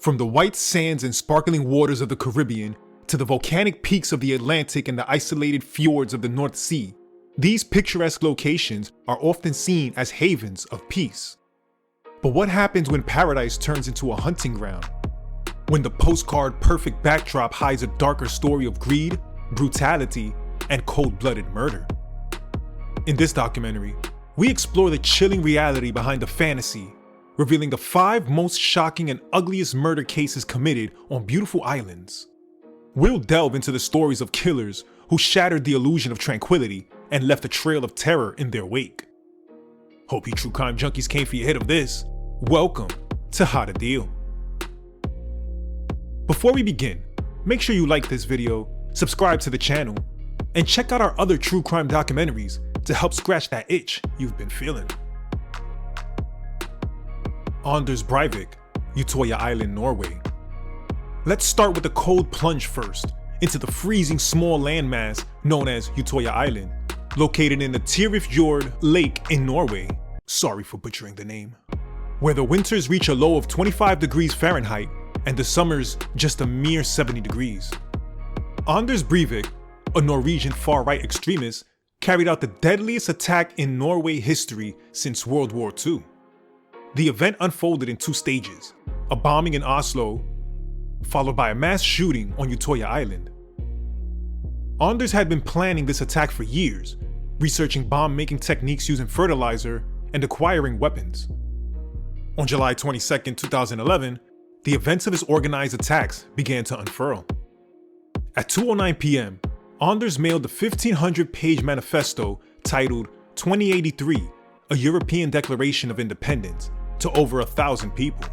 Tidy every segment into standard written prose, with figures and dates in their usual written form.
From the white sands and sparkling waters of the Caribbean to the volcanic peaks of the Atlantic and the isolated fjords of the North Sea, these picturesque locations are often seen as havens of peace. But what happens when paradise turns into a hunting ground? When the postcard-perfect backdrop hides a darker story of greed, brutality, and cold-blooded murder? In this documentary, we explore the chilling reality behind the fantasy, revealing the 5 most shocking and ugliest murder cases committed on beautiful islands. We'll delve into the stories of killers who shattered the illusion of tranquility and left a trail of terror in their wake. Hope you true crime junkies came for your hit of this. Welcome to How to Deal. Before we begin, make sure you like this video, subscribe to the channel, and check out our other true crime documentaries to help scratch that itch you've been feeling. Anders Breivik, Utoya Island, Norway. Let's start with a cold plunge first into the freezing small landmass known as Utoya Island, located in the fjord lake in Norway. Sorry for butchering the name. Where the winters reach a low of 25 degrees Fahrenheit and the summers just a mere 70 degrees. Anders Breivik, a Norwegian far-right extremist, carried out the deadliest attack in Norway history since World War II. The event unfolded in 2 stages, a bombing in Oslo, followed by a mass shooting on Utoya Island. Anders had been planning this attack for years, researching bomb-making techniques using fertilizer and acquiring weapons. On July 22, 2011, the events of his organized attacks began to unfurl. At 2:09 p.m., Anders mailed the 1,500-page manifesto titled 2083, A European Declaration of Independence, to over 1,000 people.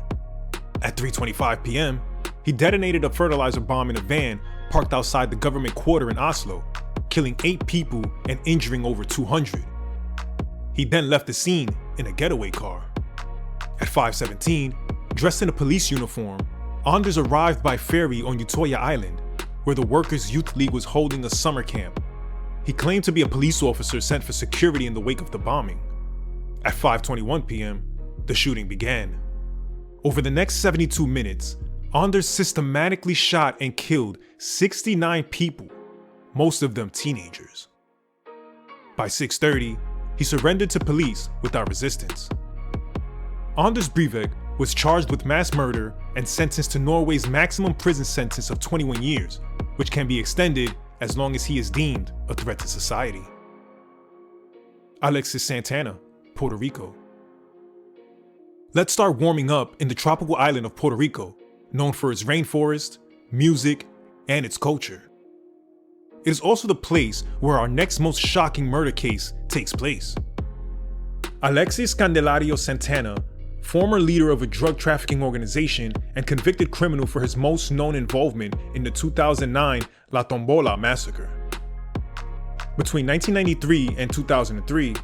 At 3:25 p.m., he detonated a fertilizer bomb in a van parked outside the government quarter in Oslo, killing 8 people and injuring over 200. He then left the scene in a getaway car. At 5:17, dressed in a police uniform, Anders arrived by ferry on Utoya Island, where the Workers' Youth League was holding a summer camp. He claimed to be a police officer sent for security in the wake of the bombing. At 5:21 p.m., the shooting began. Over the next 72 minutes, Anders systematically shot and killed 69 people, most of them teenagers. By 6:30, he surrendered to police without resistance. Anders Breivik was charged with mass murder and sentenced to Norway's maximum prison sentence of 21 years, which can be extended as long as he is deemed a threat to society. Alexis Santana, Puerto Rico. Let's start warming up in the tropical island of Puerto Rico, known for its rainforest, music, and its culture. It is also the place where our next most shocking murder case takes place. Alexis Candelario Santana, former leader of a drug trafficking organization and convicted criminal for his most known involvement in the 2009 La Tombola massacre. Between 1993 and 2003,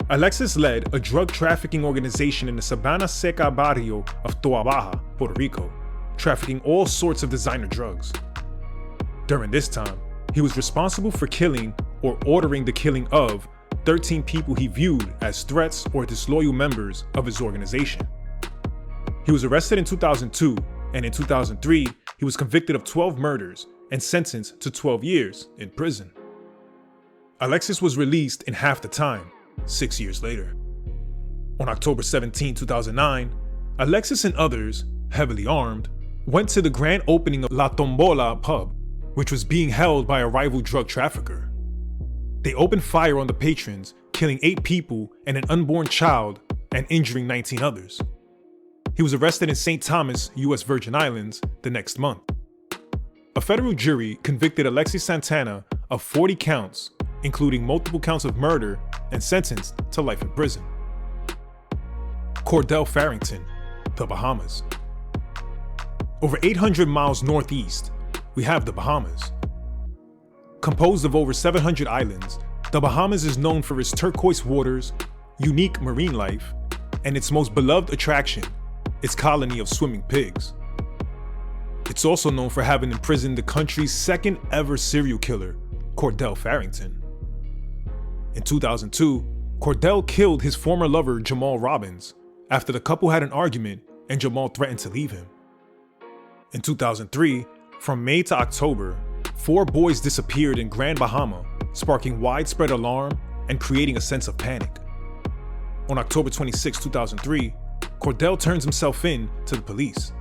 Alexis led a drug trafficking organization in the Sabana Seca barrio of Toa Baja, Puerto Rico, trafficking all sorts of designer drugs. During this time, he was responsible for killing or ordering the killing of 13 people he viewed as threats or disloyal members of his organization. He was arrested in 2002, and in 2003, he was convicted of 12 murders and sentenced to 12 years in prison. Alexis was released in half the time, 6 years later. On October 17, 2009, Alexis and others, heavily armed, went to the grand opening of La Tombola pub, which was being held by a rival drug trafficker. They opened fire on the patrons, killing 8 people and an unborn child and injuring 19 others. He was arrested in St. Thomas, U.S. Virgin Islands, the next month. A federal jury convicted Alexis Santana of 40 counts, including multiple counts of murder, and sentenced to life in prison. Cordell Farrington, the Bahamas. Over 800 miles northeast, we have the Bahamas. Composed of over 700 islands, the Bahamas is known for its turquoise waters, unique marine life, and its most beloved attraction, its colony of swimming pigs. It's also known for having imprisoned the country's second ever serial killer, Cordell Farrington. In 2002, Cordell killed his former lover Jamal Robbins after the couple had an argument and Jamal threatened to leave him. In 2003, from May to October, 4 boys disappeared in Grand Bahama, sparking widespread alarm and creating a sense of panic. On October 26, 2003, Cordell turns himself in to the police.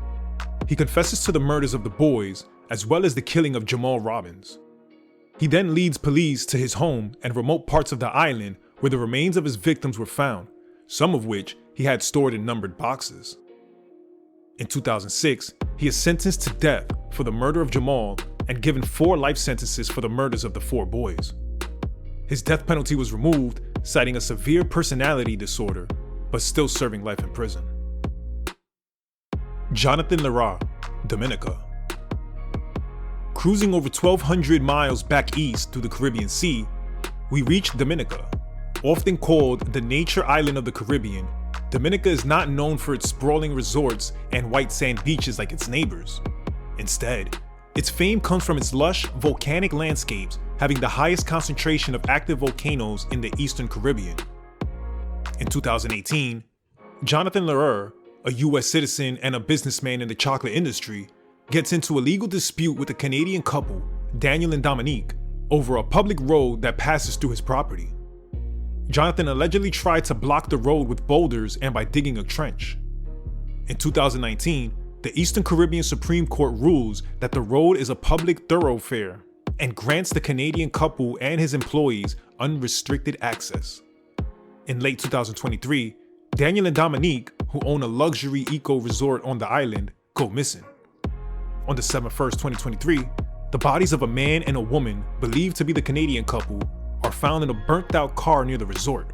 He confesses to the murders of the boys, as well as the killing of Jamal Robbins. He then leads police to his home and remote parts of the island where the remains of his victims were found, some of which he had stored in numbered boxes. In 2006, he is sentenced to death for the murder of Jamal and given 4 life sentences for the murders of the 4 boys. His death penalty was removed, citing a severe personality disorder, but still serving life in prison. Jonathan Lara, Dominica. Cruising over 1,200 miles back east through the Caribbean Sea, we reach Dominica. Often called the nature island of the Caribbean, Dominica is not known for its sprawling resorts and white sand beaches like its neighbors. Instead, its fame comes from its lush, volcanic landscapes, having the highest concentration of active volcanoes in the Eastern Caribbean. In 2018, Jonathan Lara, a US citizen and a businessman in the chocolate industry, gets into a legal dispute with a Canadian couple, Daniel and Dominique, over a public road that passes through his property. Jonathan allegedly tried to block the road with boulders and by digging a trench. In 2019, the Eastern Caribbean Supreme Court rules that the road is a public thoroughfare and grants the Canadian couple and his employees unrestricted access. In late 2023, Daniel and Dominique, who own a luxury eco-resort on the island, go missing. On December 1st, 2023, the bodies of a man and a woman, believed to be the Canadian couple, are found in a burnt-out car near the resort.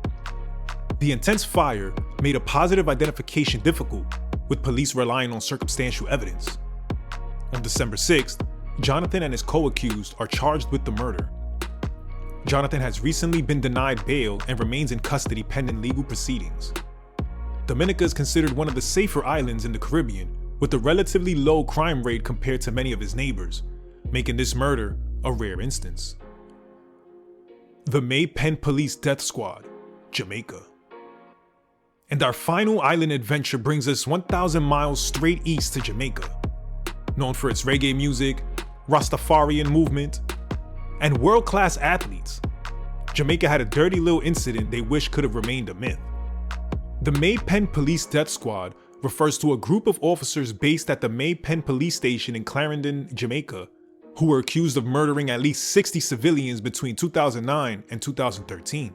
The intense fire made a positive identification difficult, with police relying on circumstantial evidence. On December 6th, Jonathan and his co-accused are charged with the murder. Jonathan has recently been denied bail and remains in custody pending legal proceedings. Dominica is considered one of the safer islands in the Caribbean, with a relatively low crime rate compared to many of his neighbors, making this murder a rare instance. The May Penn Police Death Squad, Jamaica. And our final island adventure brings us 1,000 miles straight east to Jamaica. Known for its reggae music, Rastafarian movement, and world-class athletes, Jamaica had a dirty little incident they wish could have remained a myth. The May Penn Police Death Squad refers to a group of officers based at the May Penn Police Station in Clarendon, Jamaica, who were accused of murdering at least 60 civilians between 2009 and 2013.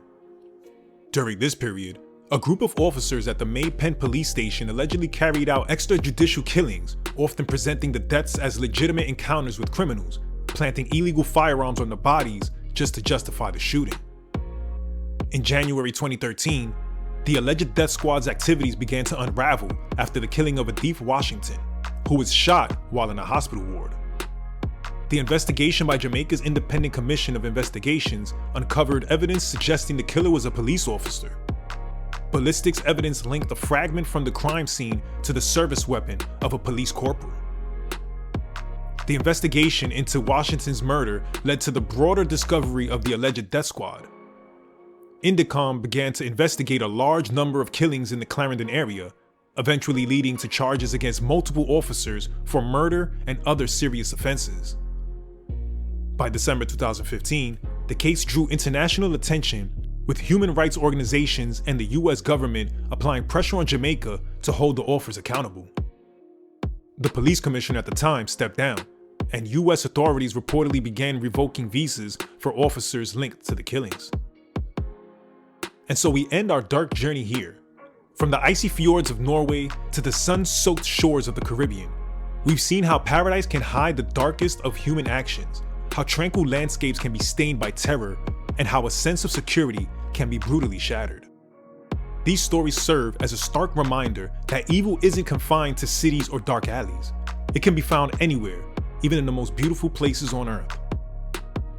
During this period, a group of officers at the May Penn Police Station allegedly carried out extrajudicial killings, often presenting the deaths as legitimate encounters with criminals, planting illegal firearms on the bodies just to justify the shooting. In January 2013, the alleged death squad's activities began to unravel after the killing of Adif Washington, who was shot while in a hospital ward. The investigation by Jamaica's Independent Commission of Investigations uncovered evidence suggesting the killer was a police officer. Ballistics evidence linked a fragment from the crime scene to the service weapon of a police corporal. The investigation into Washington's murder led to the broader discovery of the alleged death squad. Indicom began to investigate a large number of killings in the Clarendon area, eventually leading to charges against multiple officers for murder and other serious offenses. By December 2015, the case drew international attention, with human rights organizations and the US government applying pressure on Jamaica to hold the authors accountable. The police commissioner at the time stepped down, and US authorities reportedly began revoking visas for officers linked to the killings. And so we end our dark journey here. From the icy fjords of Norway to the sun-soaked shores of the Caribbean, we've seen how paradise can hide the darkest of human actions, how tranquil landscapes can be stained by terror, and how a sense of security can be brutally shattered. These stories serve as a stark reminder that evil isn't confined to cities or dark alleys. It can be found anywhere, even in the most beautiful places on Earth.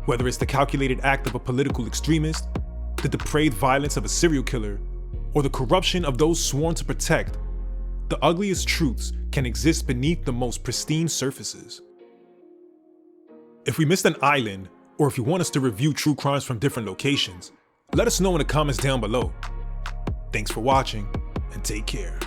Whether it's the calculated act of a political extremist, the depraved violence of a serial killer, or the corruption of those sworn to protect, the ugliest truths can exist beneath the most pristine surfaces. If we missed an island, or if you want us to review true crimes from different locations, let us know in the comments down below. Thanks for watching, and take care.